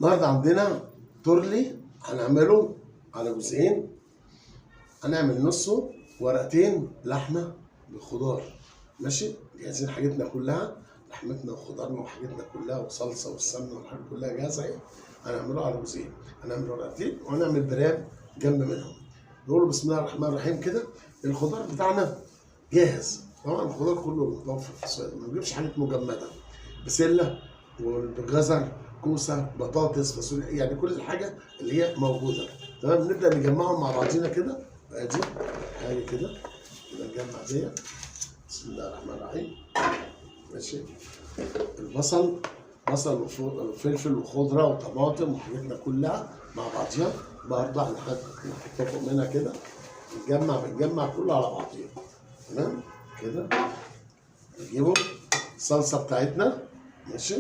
النهارده عندنا تورلي هنعمله على جزئين. هنعمل نصه ورقتين لحمه بالخضار. ماشي، جاهزين حاجتنا كلها، لحمتنا وخضارنا وحاجتنا كلها وصلصه والسمنه والحاجات كلها جاهزه اهي. هنعمله على جزئين، هنعمل ورقتين وهنعمل برام جنب منهم. نقول بسم الله الرحمن الرحيم كده. الخضار بتاعنا جاهز، طبعا الخضار كله متوفر في السوق، ما نجيبش حاجات مجمده. بسله والجزر، كوسه، بطاطس، فاصوليا، يعني كل الحاجه اللي هي موجوده. تمام، نبدا نجمعهم مع بعضينا كده. ادي حاجه كده نجمع ديت. بسم الله الرحمن الرحيم. ماشي، البصل، بصل وفلفل وخضره وطماطم وحاجاتنا كلها مع بعضيها. برضه هنحطها فوق منها كده. بنجمع كله على بعضيه. تمام كده. نجيبه الصلصه بتاعتنا. ماشي،